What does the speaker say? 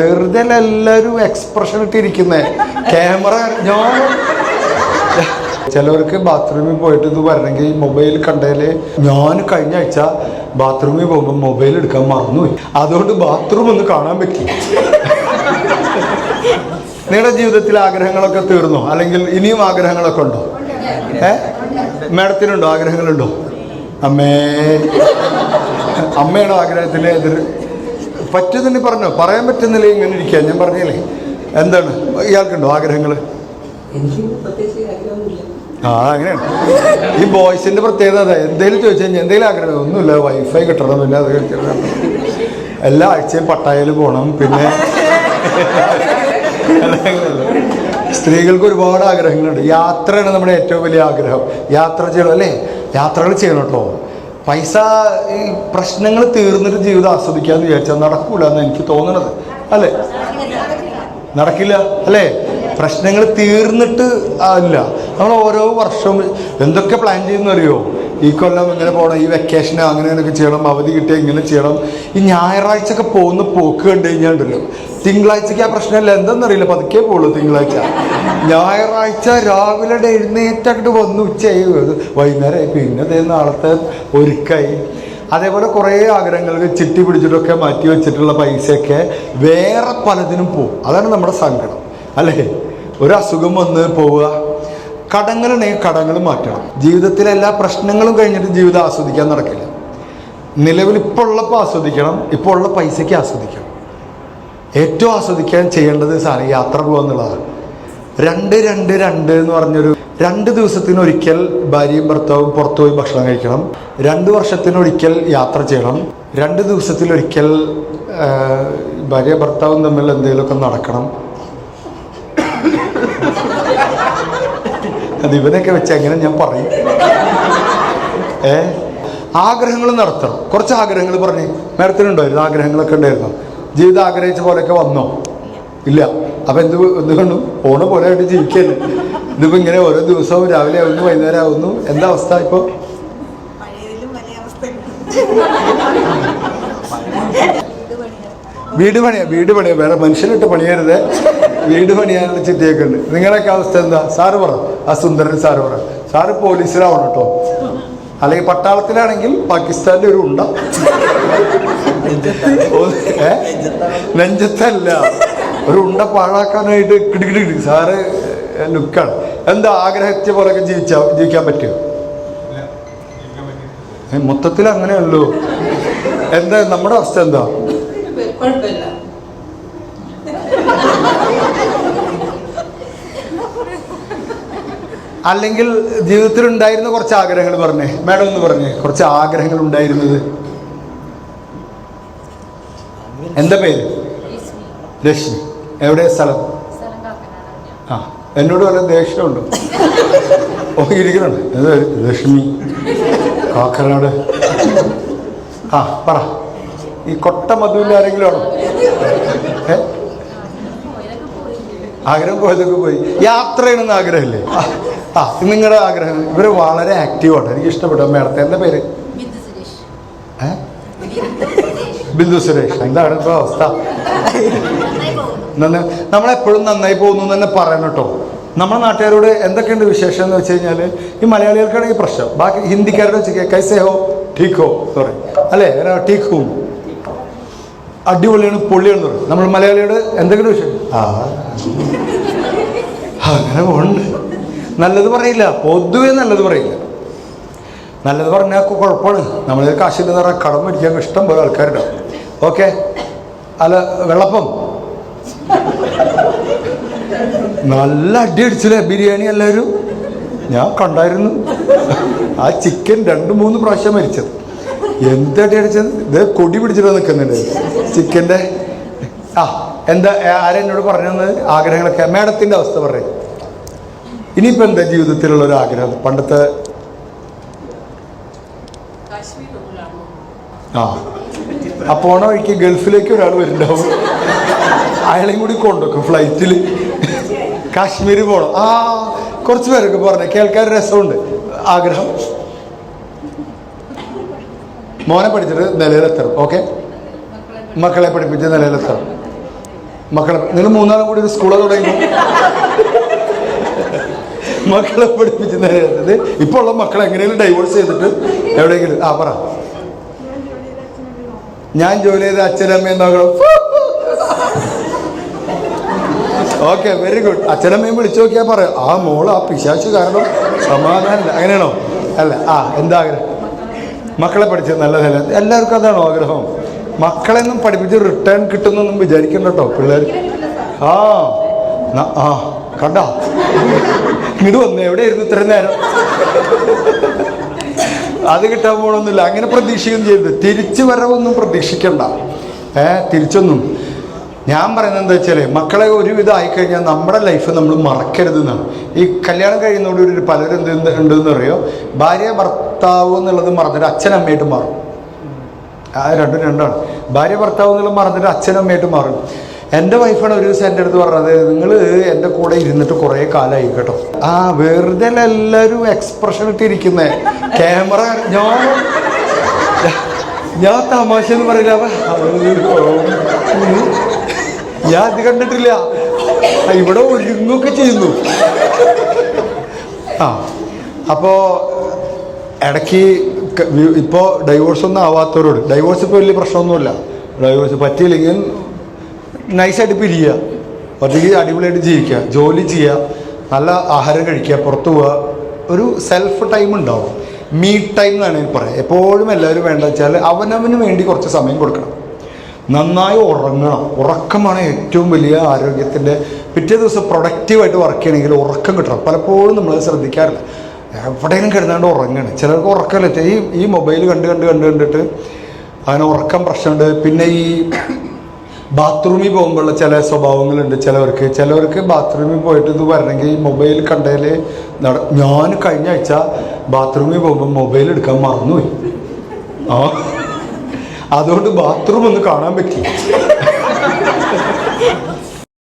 വെറുതെ എല്ലാവരും expression ഇട്ടിരിക്കുന്നേ camera. ഞാൻ ചിലവർക്ക് ബാത്റൂമിൽ പോയിട്ട് ഇത് വരണമെങ്കിൽ മൊബൈൽ കണ്ടേല്. ഞാൻ കഴിഞ്ഞ ആഴ്ച ബാത്റൂമിൽ പോകുമ്പോൾ മൊബൈൽ എടുക്കാൻ മറന്നുപോയി. അതുകൊണ്ട് ബാത്റൂം ഒന്ന് കാണാൻ പറ്റി. നിങ്ങളുടെ ജീവിതത്തിൽ ആഗ്രഹങ്ങളൊക്കെ തീർന്നോ? അല്ലെങ്കിൽ ഇനിയും ആഗ്രഹങ്ങളൊക്കെ ഉണ്ടോ? മാഡത്തിനുണ്ടോ? ആഗ്രഹങ്ങളുണ്ടോ? അമ്മയുടെ ആഗ്രഹത്തിന് എതിർ പറ്റുന്നതിന് പറഞ്ഞോ? പറയാൻ പറ്റുന്നില്ല ഇങ്ങനെ ഇരിക്കുക. ഞാൻ പറഞ്ഞില്ലേ എന്താണ് ഇയാൾക്കുണ്ടോ ആഗ്രഹങ്ങൾ? അങ്ങനെയാണ് ഈ ബോയ്സിന്റെ പ്രത്യേകത. അതെ, എന്തെങ്കിലും ചോദിച്ചു കഴിഞ്ഞാൽ എന്തെങ്കിലും ആഗ്രഹം ഒന്നുമില്ല, വൈഫൈ കിട്ടണമെന്നില്ല, അത് എല്ലാ ആഴ്ചയും പട്ടായയിൽ പോകണം. പിന്നെ സ്ത്രീകൾക്ക് ഒരുപാട് ആഗ്രഹങ്ങളുണ്ട്. യാത്രയാണ് നമ്മുടെ ഏറ്റവും വലിയ ആഗ്രഹം. യാത്ര ചെയ്യണം അല്ലേ? യാത്രകൾ ചെയ്യണം കേട്ടോ. പൈസ ഈ പ്രശ്നങ്ങൾ തീർന്നിട്ട് ജീവിതം ആസ്വദിക്കാന്ന് വിചാരിച്ചാൽ നടക്കൂല എന്ന് എനിക്ക് തോന്നണത്. അല്ലേ? നടക്കില്ല അല്ലേ? പ്രശ്നങ്ങൾ തീർന്നിട്ട് അല്ല. നമ്മൾ ഓരോ വർഷവും എന്തൊക്കെ പ്ലാൻ ചെയ്യുന്നറിയോ? ഈ കൊല്ലം ഇങ്ങനെ പോകണം, ഈ വെക്കേഷന് അങ്ങനെയൊക്കെ ചെയ്യണം, അവധി കിട്ടിയാൽ ഇങ്ങനെ ചെയ്യണം. ഈ ഞായറാഴ്ചയൊക്കെ പോകുന്ന പോക്ക് കണ്ടു കഴിഞ്ഞാൽ ഉണ്ടല്ലോ, തിങ്കളാഴ്ചക്ക് ആ പ്രശ്നമല്ല. എന്തെന്നറിയില്ല, പതുക്കെ പോകുള്ളൂ തിങ്കളാഴ്ച. ഞായറാഴ്ച രാവിലെ എഴുന്നേറ്റങ്ങോട്ട് വന്ന് ഉച്ചയായി വൈകുന്നേരമായി, പിന്നെ അതേ നാളത്തെ ഒരുക്കായി. അതേപോലെ കുറേ ആഗ്രഹങ്ങൾക്ക് ചിട്ടി പിടിച്ചിട്ടൊക്കെ മാറ്റി വെച്ചിട്ടുള്ള പൈസയൊക്കെ വേറെ പലതിനും പോകും. അതാണ് നമ്മുടെ സങ്കടം അല്ലേ? ഒരു അസുഖം വന്ന് പോവുക, കടങ്ങളുണ്ടെങ്കിൽ കടങ്ങൾ മാറ്റണം. ജീവിതത്തിലെ എല്ലാ പ്രശ്നങ്ങളും കഴിഞ്ഞിട്ട് ജീവിതം ആസ്വദിക്കാൻ നടക്കില്ല. നിലവിൽ ഇപ്പോൾ ഉള്ളപ്പോൾ ആസ്വദിക്കണം, ഇപ്പോൾ ഉള്ള പൈസയ്ക്ക് ആസ്വദിക്കണം. ഏറ്റവും ആസ്വദിക്കാൻ ചെയ്യേണ്ടത് സാധനം യാത്ര പോകുക എന്നുള്ളതാണ്. 2-2-2 എന്ന് പറഞ്ഞൊരു 2 ദിവസത്തിനൊരിക്കൽ ഭാര്യയും ഭർത്താവും പുറത്തു പോയി ഭക്ഷണം കഴിക്കണം. 2 വർഷത്തിനൊരിക്കൽ യാത്ര ചെയ്യണം. 2 ദിവസത്തിലൊരിക്കൽ ഭാര്യ ഭർത്താവും തമ്മിൽ എന്തെങ്കിലുമൊക്കെ നടക്കണം. അത് ഇവനൊക്കെ വെച്ച് എങ്ങനെ ഞാൻ പറയും? ആഗ്രഹങ്ങൾ നടത്തണം. കുറച്ച് ആഗ്രഹങ്ങൾ പറഞ്ഞ് മേഡത്തിനുണ്ടായിരുന്നു, ആഗ്രഹങ്ങളൊക്കെ ഉണ്ടായിരുന്നു. ജീവിതം ആഗ്രഹിച്ച പോലെയൊക്കെ വന്നോ? ഇല്ല. അപ്പം എന്തുകൊണ്ടും പോണ പോലെ ആയിട്ട് ജീവിക്കല്ലേ. ഇതിപ്പോൾ ഇങ്ങനെ ഓരോ ദിവസവും രാവിലെ ആവുന്നു വൈകുന്നേരം ആവുന്നു. എന്താ അവസ്ഥ ഇപ്പോൾ? വീട് പണിയാ വേറെ മനുഷ്യനിട്ട് പണിയരുത്. വീട് പണിയാനുള്ള ചിട്ടിയൊക്കെ ഉണ്ട്. നിങ്ങളൊക്കെ അവസ്ഥ എന്താ? സാറ് പറ. ആ സുന്ദരൻ സാറ് പറ. സാറ് പോലീസിലാവണം കേട്ടോ. അല്ലെങ്കിൽ പട്ടാളത്തിലാണെങ്കിൽ പാകിസ്ഥാനിലെ ഒരു ഉണ്ട. നെഞ്ചത്തല്ല, ഒരു ഉണ്ട പാഴാക്കാനായിട്ട് കിടികിടി സാറ് ലുക്കാണ്. എന്താ ആഗ്രഹിച്ച പോലെയൊക്കെ ജീവിക്കാൻ പറ്റുമോ? മൊത്തത്തിൽ അങ്ങനെയല്ലോ. എന്താ നമ്മുടെ അവസ്ഥ എന്താ? അല്ലെങ്കിൽ ജീവിതത്തിൽ ഉണ്ടായിരുന്ന കുറച്ച് ആഗ്രഹങ്ങൾ പറഞ്ഞേ. മാഡം ഒന്ന് പറഞ്ഞേ, കുറച്ച് ആഗ്രഹങ്ങൾ ഉണ്ടായിരുന്നത്. എന്താ പേര്? രശ്മി. എവിടെ സ്ഥലം? ആ, എന്നോട് വല്ല ദേഷ്യമുണ്ടോ? ഓ, ഇരിക്കുന്നുണ്ട്. രശ്മി, കാക്കനാട്. ആ പറ. ഈ കൊട്ട മധുവിൻ്റെ ആരെങ്കിലും ആണോ? ആഗ്രഹം പോയതൊക്കെ പോയി. യാത്ര ചെയ്യണമെന്ന് ആഗ്രഹമില്ലേ? ആ, നിങ്ങളുടെ ആഗ്രഹം. ഇവർ വളരെ ആക്റ്റീവാണ്, എനിക്ക് ഇഷ്ടപ്പെട്ടു. മേഡത്തെ എന്താ പേര്? ബിന്ദു സുരേഷ്. എന്താണ് ഇപ്പോൾ അവസ്ഥ? നമ്മളെപ്പോഴും നന്നായി പോകുന്നു എന്ന് തന്നെ പറയണം കേട്ടോ. നമ്മുടെ നാട്ടുകാരോട് എന്തൊക്കെയുണ്ട് വിശേഷം എന്ന് വെച്ച് കഴിഞ്ഞാൽ, ഈ മലയാളികൾക്കാണെങ്കിൽ പ്രശ്നം. ബാക്കി ഹിന്ദിക്കാരുടെ വെച്ച് കൈസേ ഹോ ടീക്ക് ഹോ സോറി അല്ലേ, ടീക്ക് ഹൂം അടിപൊളിയാണ് പൊള്ളിയാണെന്ന് പറയും. നമ്മൾ മലയാളിയോട് എന്തെങ്കിലും വിഷയം അങ്ങനെ പോകണ്ട്. നല്ലത് പറയില്ല, പൊതുവെ നല്ലത് പറയില്ല. നല്ലത് പറഞ്ഞാൽ കുഴപ്പമാണ്. നമ്മളിത് കാശിൻ്റെ നിറ കടം മേടിക്കാൻ ഇഷ്ടം പോലെ ആൾക്കാരുണ്ടാവും. ഓക്കെ, അല്ല വെള്ളപ്പം നല്ല അടി അടിച്ചില്ലേ ബിരിയാണി എല്ലാവരും? ഞാൻ കണ്ടായിരുന്നു. ആ ചിക്കൻ 2-3 പ്രാവശ്യം മരിച്ചത്. എന്തടി അടിച്ചത്? ഇത് കൊടി പിടിച്ചിട്ട് നിൽക്കുന്നുണ്ട് ചിക്കൻ്റെ. ആ, എന്താ ആരെന്നോട് പറഞ്ഞത് ആഗ്രഹങ്ങളൊക്കെ? മേഡത്തിൻ്റെ അവസ്ഥ പറയും. ഇനിയിപ്പോൾ എന്താ ജീവിതത്തിലുള്ള ഒരു ആഗ്രഹം? പണ്ടത്തെ ആ പോണ വഴിക്ക് ഗൾഫിലേക്ക് ഒരാൾ വരുന്നുണ്ടാവും, അയാളെയും കൂടി കൊണ്ടുവെക്കും ഫ്ലൈറ്റിൽ. കാശ്മീർ പോകണം. ആ, കുറച്ച് പേരൊക്കെ പറഞ്ഞു കേൾക്കാൻ രസമുണ്ട്. ആഗ്രഹം മോനെ പഠിച്ചിട്ട് നിലയിലെത്തണം. ഓക്കെ, മക്കളെ പഠിപ്പിച്ച് നിലയിലെത്തണം. മക്കളെ നിങ്ങൾ മൂന്നാളും കൂടി ഒരു സ്കൂളെ തുടങ്ങി മക്കളെ പഠിപ്പിച്ച് നേരത് ഇപ്പോൾ ഉള്ള മക്കളെ എങ്ങനെയും ഡൈവേഴ്സ് ചെയ്തിട്ട് എവിടെയെങ്കിലും പറ. ഞാൻ ജോലി ചെയ്ത അച്ഛനമ്മയും നോക്കണം. Okay, very good. അച്ഛനമ്മയും വിളിച്ചു നോക്കിയാൽ പറയാം ആ മോള് ആ പിശാച് കാരണം സമാധാനമില്ല. അങ്ങനെയാണോ? അല്ല, എന്താ ആഗ്രഹം? മക്കളെ പഠിച്ചത് നല്ലതല്ല. എല്ലാവർക്കും അതാണോ ആഗ്രഹം? മക്കളെന്നും പഠിപ്പിച്ച് റിട്ടേൺ കിട്ടുന്നൊന്നും വിചാരിക്കണ്ട കേട്ടോ പിള്ളേർ. കണ്ടോ ഇങ്ങോട്ട് വന്നു, എവിടെയായിരുന്നു ഇത്ര നേരം? അത് കിട്ടാൻ പോകണമെന്നില്ല. അങ്ങനെ പ്രതീക്ഷിക്കുകയും ചെയ്യരുത്. തിരിച്ചു വരവൊന്നും പ്രതീക്ഷിക്കണ്ട. തിരിച്ചൊന്നും. ഞാൻ പറയുന്നത് എന്താ വെച്ചാൽ, മക്കളെ ഒരുവിധം ആയിക്കഴിഞ്ഞാൽ നമ്മുടെ ലൈഫ് നമ്മൾ മറക്കരുതെന്നാണ്. ഈ കല്യാണം കഴിയുന്നതോടുകൂടി പലരും ഉണ്ടെന്ന് അറിയോ, ഭാര്യ ഭർത്താവ് എന്നുള്ളത് മറന്നിട്ട് അച്ഛനമ്മയായിട്ട് മാറും. രണ്ടാണ്. ഭാര്യ ഭർത്താവ് എന്നുള്ളത് മറന്നിട്ട് അച്ഛനമ്മയായിട്ട് മാറും. എൻ്റെ വൈഫാണ് ഒരു ദിവസം എൻ്റെ അടുത്ത് പറഞ്ഞത്, നിങ്ങൾ എൻ്റെ കൂടെ ഇരുന്നിട്ട് കുറേ കാലമായി കേട്ടോ. വെറുതെ എല്ലാവരും എക്സ്പ്രഷൻ ഇട്ടിരിക്കുന്നേ ക്യാമറ. ഞാൻ തമാശ എന്ന് പറയില്ല, ഞാൻ അത് കണ്ടിട്ടില്ല. ഇവിടെ ഒരുങ്ങൊക്കെ ചെയ്യുന്നു. അപ്പോൾ ഇടയ്ക്ക് ഇപ്പോൾ ഡൈവോഴ്സ് ഒന്നും ആവാത്തവരോട്, ഡൈവോഴ്സ് ഇപ്പോൾ വലിയ പ്രശ്നമൊന്നുമില്ല. ഡൈവോഴ്സ് പറ്റിയില്ലെങ്കിൽ നൈസായിട്ട് പിരിയുക, ഒറ്റയ്ക്ക് അടിപൊളിയായിട്ട് ജീവിക്കുക, ജോലി ചെയ്യുക, നല്ല ആഹാരം കഴിക്കുക, പുറത്തു പോവുക, ഒരു സെൽഫ് ടൈം ഉണ്ടാവും. മീ ടൈം എന്നാണ് എനിക്ക് പറയാം. എപ്പോഴും എല്ലാവരും വേണ്ട വെച്ചാൽ അവനവന് വേണ്ടി കുറച്ച് സമയം കൊടുക്കണം. നന്നായി ഉറങ്ങണം. ഉറക്കമാണ് ഏറ്റവും വലിയ ആരോഗ്യത്തിൻ്റെ. പിറ്റേ ദിവസം പ്രൊഡക്റ്റീവായിട്ട് വർക്ക് ചെയ്യണമെങ്കിൽ ഉറക്കം കിട്ടണം. പലപ്പോഴും നമ്മളത് ശ്രദ്ധിക്കാറില്ല. എവിടെയെങ്കിലും കിടന്നാണ്ട് ഉറങ്ങണം. ചിലർക്ക് ഉറക്കമില്ല. ഈ മൊബൈൽ കണ്ടിട്ട് അങ്ങനെ ഉറക്കം പ്രശ്നമുണ്ട്. പിന്നെ ഈ ബാത്റൂമിൽ പോകുമ്പോഴുള്ള ചില സ്വഭാവങ്ങളുണ്ട് ചിലവർക്ക് ബാത്റൂമിൽ പോയിട്ട് ഇത് വരണമെങ്കിൽ ഈ മൊബൈൽ കണ്ടതിൽ ഞാൻ കഴിഞ്ഞ ആഴ്ച ബാത്റൂമിൽ പോകുമ്പോൾ മൊബൈൽ എടുക്കാൻ മറന്നുപോയി. അതുകൊണ്ട് ബാത്റൂം ഒന്ന് കാണാൻ പറ്റി.